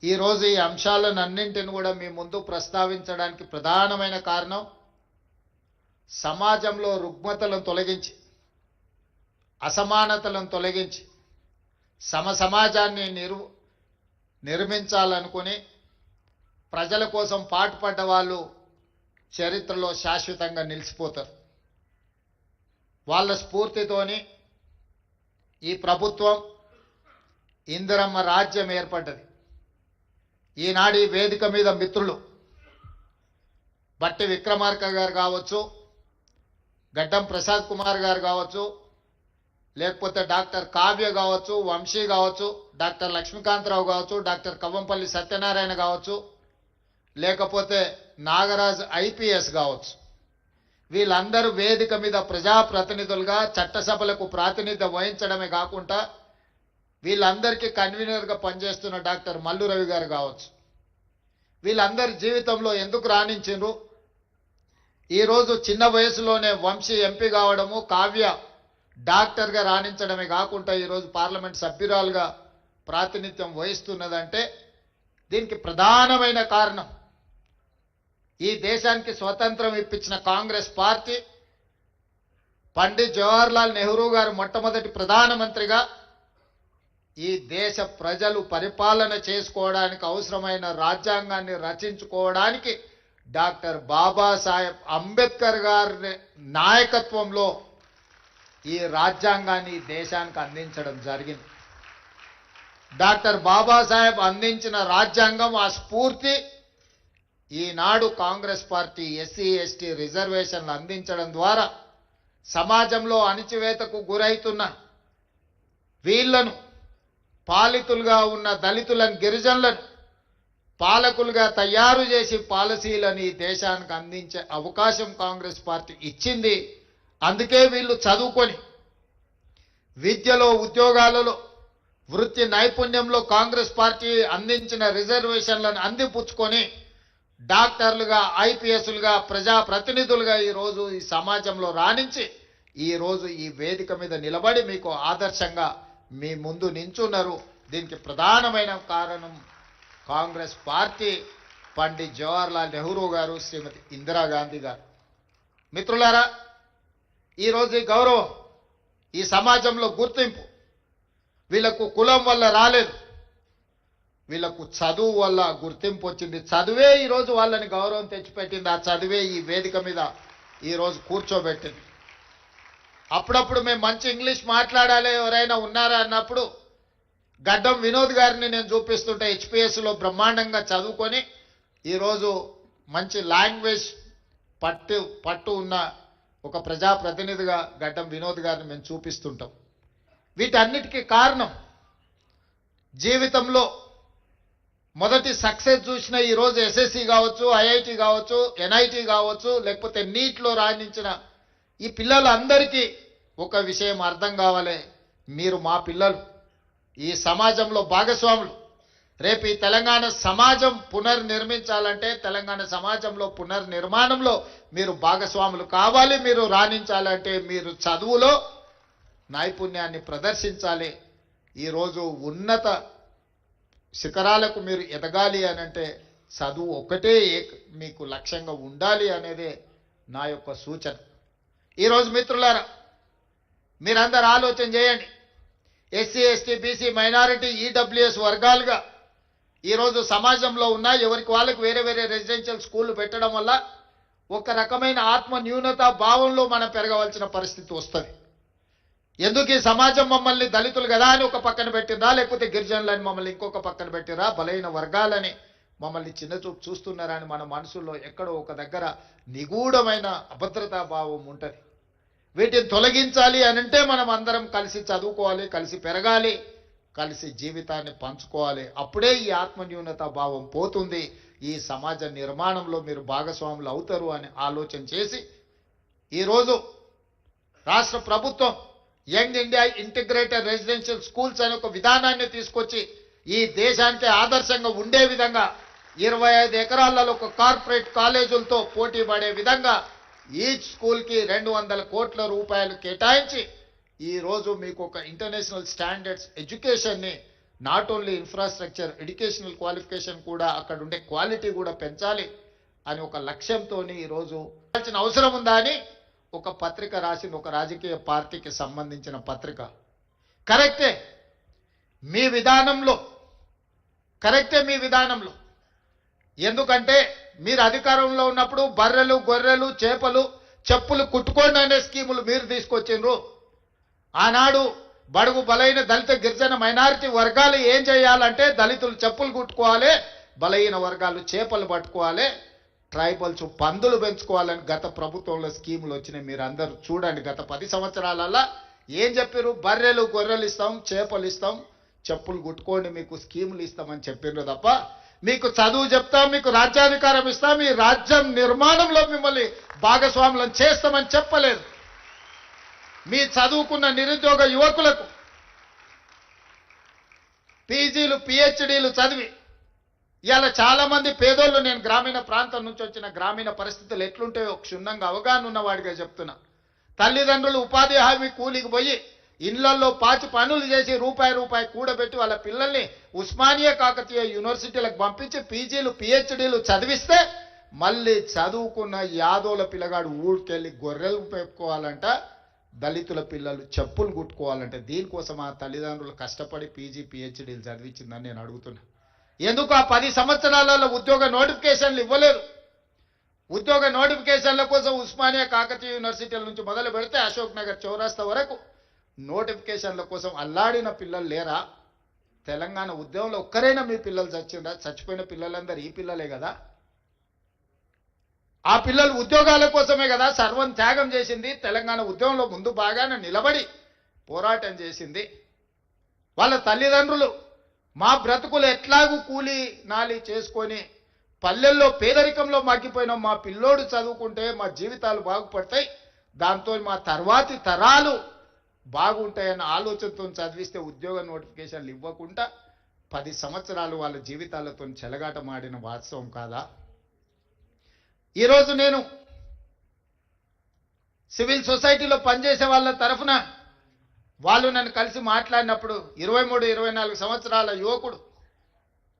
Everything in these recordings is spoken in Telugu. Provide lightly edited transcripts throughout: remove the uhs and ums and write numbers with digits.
ఈరోజు ఈ అంశాలను అన్నింటిని కూడా మీ ముందు ప్రస్తావించడానికి ప్రధానమైన కారణం సమాజంలో రుగ్మతలను తొలగించి అసమానతలను తొలగించి సమాజాన్ని నిర్మించాలనుకుని ప్రజల కోసం పాటుపడ్డ వాళ్ళు చరిత్రలో శాశ్వతంగా నిలిచిపోతారు. వాళ్ళ స్ఫూర్తితోని ఈ ప్రభుత్వం ఇందిరమ్మ రాజ్యం ఏర్పడ్డది. ఈనాడు ఈ వేదిక మీద మిత్రులు బట్టి విక్రమార్క గారు కావచ్చు, గడ్డం ప్రసాద్ కుమార్ గారు కావచ్చు, లేకపోతే డాక్టర్ కావ్య కావచ్చు, వంశీ కావచ్చు, డాక్టర్ లక్ష్మీకాంతరావు కావచ్చు, డాక్టర్ కవ్వంపల్లి సత్యనారాయణ కావచ్చు, లేకపోతే నాగరాజ్ ఐపీఎస్ కావచ్చు, వీళ్ళందరూ వేదిక మీద ప్రజాప్రతినిధులుగా చట్టసభలకు ప్రాతినిధ్యం వహించడమే కాకుండా వీళ్ళందరికీ కన్వీనర్గా పనిచేస్తున్న డాక్టర్ మల్లు రవి గారు కావచ్చు, వీళ్ళందరి జీవితంలో ఎందుకు రాణించిండ్రు? ఈరోజు చిన్న వయసులోనే వంశీ ఎంపీ కావడము, కావ్య డాక్టర్గా రాణించడమే కాకుండా ఈరోజు పార్లమెంట్ సభ్యురాలుగా ప్రాతినిధ్యం వహిస్తున్నదంటే దీనికి ప్రధానమైన కారణం ఈ దేశానికి స్వతంత్రం ఇప్పించిన కాంగ్రెస్ పార్టీ, పండిత్ జవహర్లాల్ నెహ్రూ గారు మొట్టమొదటి ప్రధానమంత్రిగా ఈ దేశ ప్రజలు పరిపాలన చేసుకోవడానికి అవసరమైన రాజ్యాంగాన్ని రచించుకోవడానికి డాక్టర్ బాబాసాహెబ్ అంబేద్కర్ గారి నాయకత్వంలో ఈ రాజ్యాంగాన్ని దేశానికి అందించడం జరిగింది. డాక్టర్ బాబాసాహెబ్ అందించిన రాజ్యాంగం, ఆ స్ఫూర్తి ఈనాడు కాంగ్రెస్ పార్టీ ఎస్సీ ఎస్టీ రిజర్వేషన్లు అందించడం ద్వారా సమాజంలో అణిచివేతకు గురైతున్న వీళ్లను, పాలితులుగా ఉన్న దళితులను, గిరిజనులను పాలకులుగా తయారు చేసి పాలసీలను ఈ దేశానికి అందించే అవకాశం కాంగ్రెస్ పార్టీ ఇచ్చింది. అందుకే వీళ్ళు చదువుకొని విద్యలో, ఉద్యోగాలలో, వృత్తి నైపుణ్యంలో కాంగ్రెస్ పార్టీ అందించిన రిజర్వేషన్లను అందిపుచ్చుకొని డాక్టర్లుగా, ఐపీఎస్లుగా, ప్రజాప్రతినిధులుగా ఈరోజు ఈ సమాజంలో రాణించి ఈరోజు ఈ వేదిక మీద నిలబడి మీకు ఆదర్శంగా మీ ముందు నించున్నారు. దీనికి ప్రధానమైన కారణం కాంగ్రెస్ పార్టీ, పండిత్ జవహర్లాల్ నెహ్రూ గారు, శ్రీమతి ఇందిరాగాంధీ గారు. మిత్రులారా, ఈరోజు ఈ గౌరవం, ఈ సమాజంలో గుర్తింపు వీళ్ళకు కులం వల్ల రాలేదు, వీళ్ళకు చదువు వల్ల గుర్తింపు వచ్చింది. చదువే ఈరోజు వాళ్ళని గౌరవం తెచ్చిపెట్టింది. ఆ చదువే ఈ వేదిక మీద ఈరోజు కూర్చోబెట్టింది. అప్పుడప్పుడు మేము మంచి ఇంగ్లీష్ మాట్లాడాలి ఎవరైనా ఉన్నారా అన్నప్పుడు గడ్డం వినోద్ గారిని నేను చూపిస్తుంటే హెచ్పిఎస్లో బ్రహ్మాండంగా చదువుకొని ఈరోజు మంచి లాంగ్వేజ్ పట్టు ఉన్న ఒక ప్రజాప్రతినిధిగా గడ్డం వినోద్ గారిని మేము చూపిస్తుంటాం. వీటన్నిటికీ కారణం జీవితంలో మొదటి సక్సెస్ చూసిన ఈరోజు ఎస్ఎస్సి కావచ్చు, ఐఐటి కావచ్చు, ఎన్ఐటి కావచ్చు, లేకపోతే నీట్లో రాణించిన ఈ పిల్లలందరికీ ఒక విషయం అర్థం కావాలి, మీరు మా పిల్లలు, ఈ సమాజంలో భాగస్వాములు. రేపు ఈ తెలంగాణ సమాజం పునర్నిర్మించాలంటే, తెలంగాణ సమాజంలో పునర్నిర్మాణంలో మీరు భాగస్వాములు కావాలి. మీరు రాణించాలంటే మీరు చదువులో నైపుణ్యాన్ని ప్రదర్శించాలి. ఈరోజు ఉన్నత శిఖరాలకు మీరు ఎదగాలి అనంటే చదువు ఒక్కటే మీకు లక్ష్యంగా ఉండాలి అనేదే నా యొక్క సూచన. ఈరోజు మిత్రులారా, మీరందరూ ఆలోచన చేయండి. SC ST BC minority EWS వర్గాలుగా ఈరోజు సమాజంలో ఉన్న ఎవరికి వాళ్ళకి వేరే వేరే రెసిడెన్షియల్ స్కూళ్ళు పెట్టడం వల్ల ఒక రకమైన ఆత్మ న్యూనత భావంలో మనం పెరగవలసిన పరిస్థితి వస్తుంది. ఎందుకు ఈ సమాజం మమ్మల్ని దళితులు కదా అని ఒక పక్కన పెట్టిందా, లేకపోతే గిరిజనులని మమ్మల్ని ఇంకొక పక్కన పెట్టిరా, బలైన వర్గాలని మమ్మల్ని చిన్నచూపు చూస్తున్నారా అని మన మనసుల్లో ఎక్కడో ఒక దగ్గర నిగూఢమైన అభద్రతా భావం ఉంటుంది. వీటిని తొలగించాలి అనంటే మనం అందరం కలిసి చదువుకోవాలి, కలిసి పెరగాలి, కలిసి జీవితాన్ని పంచుకోవాలి. అప్పుడే ఈ ఆత్మన్యూనత భావం పోతుంది. ఈ సమాజ నిర్మాణంలో మీరు భాగస్వాములు అవుతారు అని ఆలోచన చేసి ఈరోజు రాష్ట్ర ప్రభుత్వం young India integrated residential schools అనే ఒక విధానాన్ని తీసుకొచ్చి ఈ దేశానికి ఆదర్శంగా ఉండే విధంగా 25 ఎకరాలలో ఒక కార్పొరేట్ కాలేజీలతో పోటీ పడే విధంగా ఈచ్ స్కూల్కి 200 కోట్ల రూపాయలు కేటాయించి ఈరోజు మీకు ఒక ఇంటర్నేషనల్ స్టాండర్డ్స్ ఎడ్యుకేషన్ని not only infrastructure, educational qualification కూడా, అక్కడ ఉండే క్వాలిటీ కూడా పెంచాలి అని ఒక లక్ష్యంతో ఈరోజు అవసరం ఉందా అని ఒక పత్రిక రాసింది, ఒక రాజకీయ పార్టీకి సంబంధించిన పత్రిక. కరెక్టే మీ విధానంలో, ఎందుకంటే మీరు అధికారంలో ఉన్నప్పుడు బర్రెలు, గొర్రెలు, చేపలు, చెప్పులు కుట్టుకోండి అనే స్కీములు మీరు తీసుకొచ్చిండ్రు. ఆనాడు బడుగు బలైన దళిత గిరిజన మైనారిటీ వర్గాలు ఏం చేయాలంటే దళితులు చెప్పులు కుట్టుకోవాలి, బలహీన వర్గాలు చేపలు పట్టుకోవాలి, ట్రైబల్స్ పందులు పెంచుకోవాలని గత ప్రభుత్వంలో స్కీములు వచ్చినాయి. మీరు అందరూ చూడండి, గత 10 సంవత్సరాలలో ఏం చెప్పారు? బర్రెలు, గొర్రెలు ఇస్తాం, చేపలు ఇస్తాం, చెప్పులు కుట్టుకోండి, మీకు స్కీములు ఇస్తామని చెప్పిండ్రు తప్ప మీకు చదువు చెప్తాం, మీకు రాజ్యాధికారం ఇస్తాం, ఈ రాజ్యం నిర్మాణంలో మిమ్మల్ని భాగస్వాములను చేస్తామని చెప్పలేదు. మీ చదువుకున్న నిరుద్యోగ యువకులకు పీజీలు, పిహెచ్డీలు చదివి ఇవాళ చాలా మంది పేదోళ్ళు, నేను గ్రామీణ ప్రాంతం నుంచి వచ్చిన, గ్రామీణ పరిస్థితులు ఎట్లుంటాయో క్షుణ్ణంగా అవగాహన ఉన్నవాడిగా చెప్తున్నా. తల్లిదండ్రులు ఉపాధి హామీ కూలికి పోయి ఇళ్లలో పాచి పనులు చేసి రూపాయి కూడబెట్టి వాళ్ళ పిల్లల్ని ఉస్మానియా కాకతీయ యూనివర్సిటీలకు పంపించి పీజీలు, పిహెచ్డీలు చదివిస్తే మళ్ళీ చదువుకున్న యాదోల పిల్లగాడు ఊరికెళ్ళి గొర్రెలు పెట్టుకోవాలంట, దళితుల పిల్లలు చెప్పులు కుట్టుకోవాలంటే దీనికోసం ఆ తల్లిదండ్రులు కష్టపడి పీజీ, పిహెచ్డీలు చదివించిందని నేను అడుగుతున్నా. ఎందుకు ఆ 10 సంవత్సరాలలో ఉద్యోగ నోటిఫికేషన్లు ఇవ్వలేదు? ఉద్యోగ నోటిఫికేషన్ల కోసం ఉస్మానియా కాకతీయ యూనివర్సిటీల నుంచి మొదలు పెడితే అశోక్ నగర్ చౌరస్తా వరకు నోటిఫికేషన్ల కోసం అల్లాడిన పిల్లలు లేరా? తెలంగాణ ఉద్యమంలో ఒక్కరైనా మీ పిల్లలు చచ్చిందా? చచ్చిపోయిన పిల్లలందరూ ఈ పిల్లలే కదా. ఆ పిల్లలు ఉద్యోగాల కోసమే కదా సర్వం త్యాగం చేసింది. తెలంగాణ ఉద్యమంలో ముందు బాగానే నిలబడి పోరాటం చేసింది. వాళ్ళ తల్లిదండ్రులు మా బ్రతుకులు ఎట్లాగూ కూలి నాలి చేసుకొని పల్లెల్లో పేదరికంలో మగ్గిపోయినాం, మా పిల్లోడు చదువుకుంటే మా జీవితాలు బాగుపడతాయి, దాంతో మా తర్వాతి తరాలు బాగుంటాయన్న ఆలోచనతో చదివిస్తే ఉద్యోగ నోటిఫికేషన్లు ఇవ్వకుండా 10 సంవత్సరాలు వాళ్ళ జీవితాలతో చెలగాటమాడిన వాస్తవం కాదా? ఈరోజు నేను సివిల్ సొసైటీలో పనిచేసే వాళ్ళ తరఫున వాళ్ళు నన్ను కలిసి మాట్లాడినప్పుడు 23-24 సంవత్సరాల యువకుడు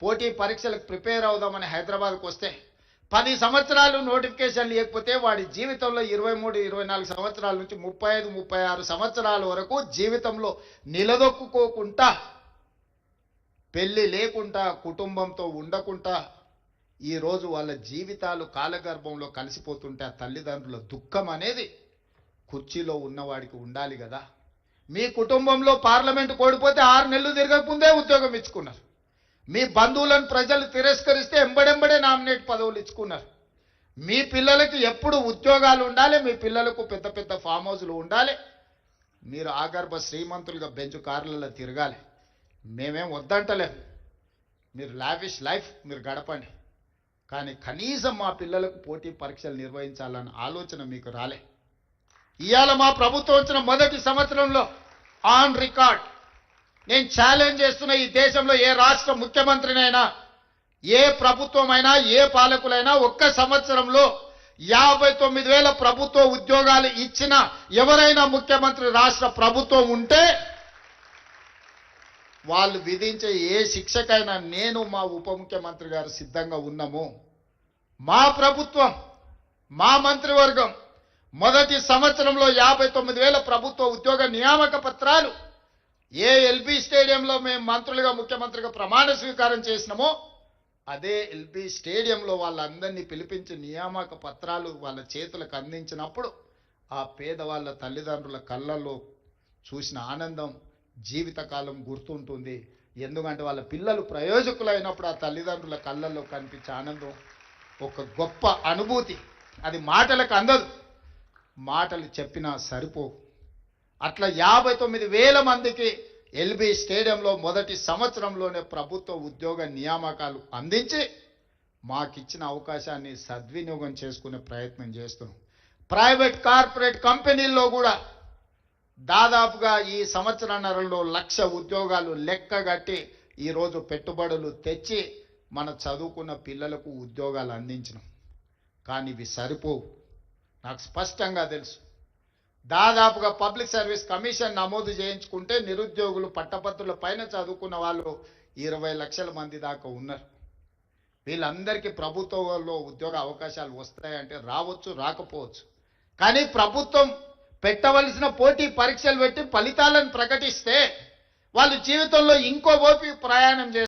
పోటీ పరీక్షలకు ప్రిపేర్ అవుదామని హైదరాబాద్కు వస్తే 10 సంవత్సరాలు నోటిఫికేషన్ లేకపోతే వాడి జీవితంలో 23-24 సంవత్సరాల నుంచి 35-36 సంవత్సరాల వరకు జీవితంలో నిలదొక్కుకోకుండా, పెళ్లి లేకుండా, కుటుంబంతో ఉండకుండా ఈరోజు వాళ్ళ జీవితాలు కాలగర్భంలో కలిసిపోతుంటే ఆ తల్లిదండ్రుల దుఃఖం అనేది కుర్చీలో ఉన్నవాడికి ఉండాలి కదా. మీ కుటుంబంలో పార్లమెంటు కోడిపోతే 6 నెలలు తిరగకముందే ఉద్యోగం ఇచ్చుకున్నారు. మీ బంధువులను ప్రజలు తిరస్కరిస్తే ఎంబడెంబడే నామినేట్ పదవులు ఇచ్చుకున్నారు. మీ పిల్లలకి ఎప్పుడు ఉద్యోగాలు ఉండాలి, మీ పిల్లలకు పెద్ద పెద్ద ఫామ్ హౌస్లు ఉండాలి, మీరు ఆగర్భ శ్రీమంతులుగా బెంచ్ కార్లలో తిరగాలి. మేమేం వద్దంటలేము, మీరు లావిష్ లైఫ్ మీరు గడపండి, కానీ కనీసం మా పిల్లలకు పోటీ పరీక్షలు నిర్వహించాలన్న ఆలోచన మీకు రాలే. ఇవాళ మా ప్రభుత్వం వచ్చిన మొదటి సంవత్సరంలో ఆన్ రికార్డ్ నేను ఛాలెంజ్ చేస్తున్న, ఈ దేశంలో ఏ రాష్ట్ర ముఖ్యమంత్రినైనా, ఏ ప్రభుత్వమైనా, ఏ పాలకులైనా ఒక్క సంవత్సరంలో 59,000 ప్రభుత్వ ఉద్యోగాలు ఇచ్చిన ఎవరైనా ముఖ్యమంత్రి రాష్ట్ర ప్రభుత్వం ఉంటే వాళ్ళు విధించే ఏ శిక్షకైనా నేను మా ఉప ముఖ్యమంత్రి గారు సిద్ధంగా ఉన్నాము. మా ప్రభుత్వం, మా మంత్రివర్గం మొదటి సంవత్సరంలో 59,000 ప్రభుత్వ ఉద్యోగ నియామక పత్రాలు ఏ ఎల్బీ స్టేడియంలో మేము మంత్రులుగా, ముఖ్యమంత్రిగా ప్రమాణ స్వీకారం చేసినామో అదే ఎల్బీ స్టేడియంలో వాళ్ళందరినీ పిలిపించి నియామక పత్రాలు వాళ్ళ చేతులకు అందించినప్పుడు ఆ పేదవాళ్ళ తల్లిదండ్రుల కళ్ళల్లో చూసిన ఆనందం జీవితకాలం గుర్తుంటుంది. ఎందుకంటే వాళ్ళ పిల్లలు ప్రయోజకులైనప్పుడు ఆ తల్లిదండ్రుల కళ్ళల్లో కనిపించే ఆనందం ఒక గొప్ప అనుభూతి. అది మాటలకు అందదు, మాటలు చెప్పినా సరిపోవు. అట్లా 59,000 మందికి ఎల్బీ స్టేడియంలో మొదటి సంవత్సరంలోనే ప్రభుత్వ ఉద్యోగ నియామకాలు అందించి మాకిచ్చిన అవకాశాన్ని సద్వినియోగం చేసుకునే ప్రయత్నం చేస్తున్నాం. ప్రైవేట్ కార్పొరేట్ కంపెనీల్లో కూడా దాదాపుగా ఈ సంవత్సరన్నరలో 1,00,000 ఉద్యోగాలు లెక్కగట్టి ఈరోజు పెట్టుబడులు తెచ్చి మన చదువుకున్న పిల్లలకు ఉద్యోగాలు అందించినాం. కానీ ఇవి సరిపోవు. నాకు స్పష్టంగా తెలుసు, దాదాపుగా పబ్లిక్ సర్వీస్ కమిషన్ నమోదు చేయించుకుంటే నిరుద్యోగులు పట్టభద్రుల పైన చదువుకున్న వాళ్ళు 20 లక్షల మంది దాకా ఉన్నారు. వీళ్ళందరికీ ప్రభుత్వంలో ఉద్యోగ అవకాశాలు వస్తాయంటే రావచ్చు, రాకపోవచ్చు. కానీ ప్రభుత్వం పెట్టవలసిన పోటీ పరీక్షలు పెట్టి ఫలితాలను ప్రకటిస్తే వాళ్ళు జీవితంలో ఇంకో వైపు ప్రయాణం చేస్తారు.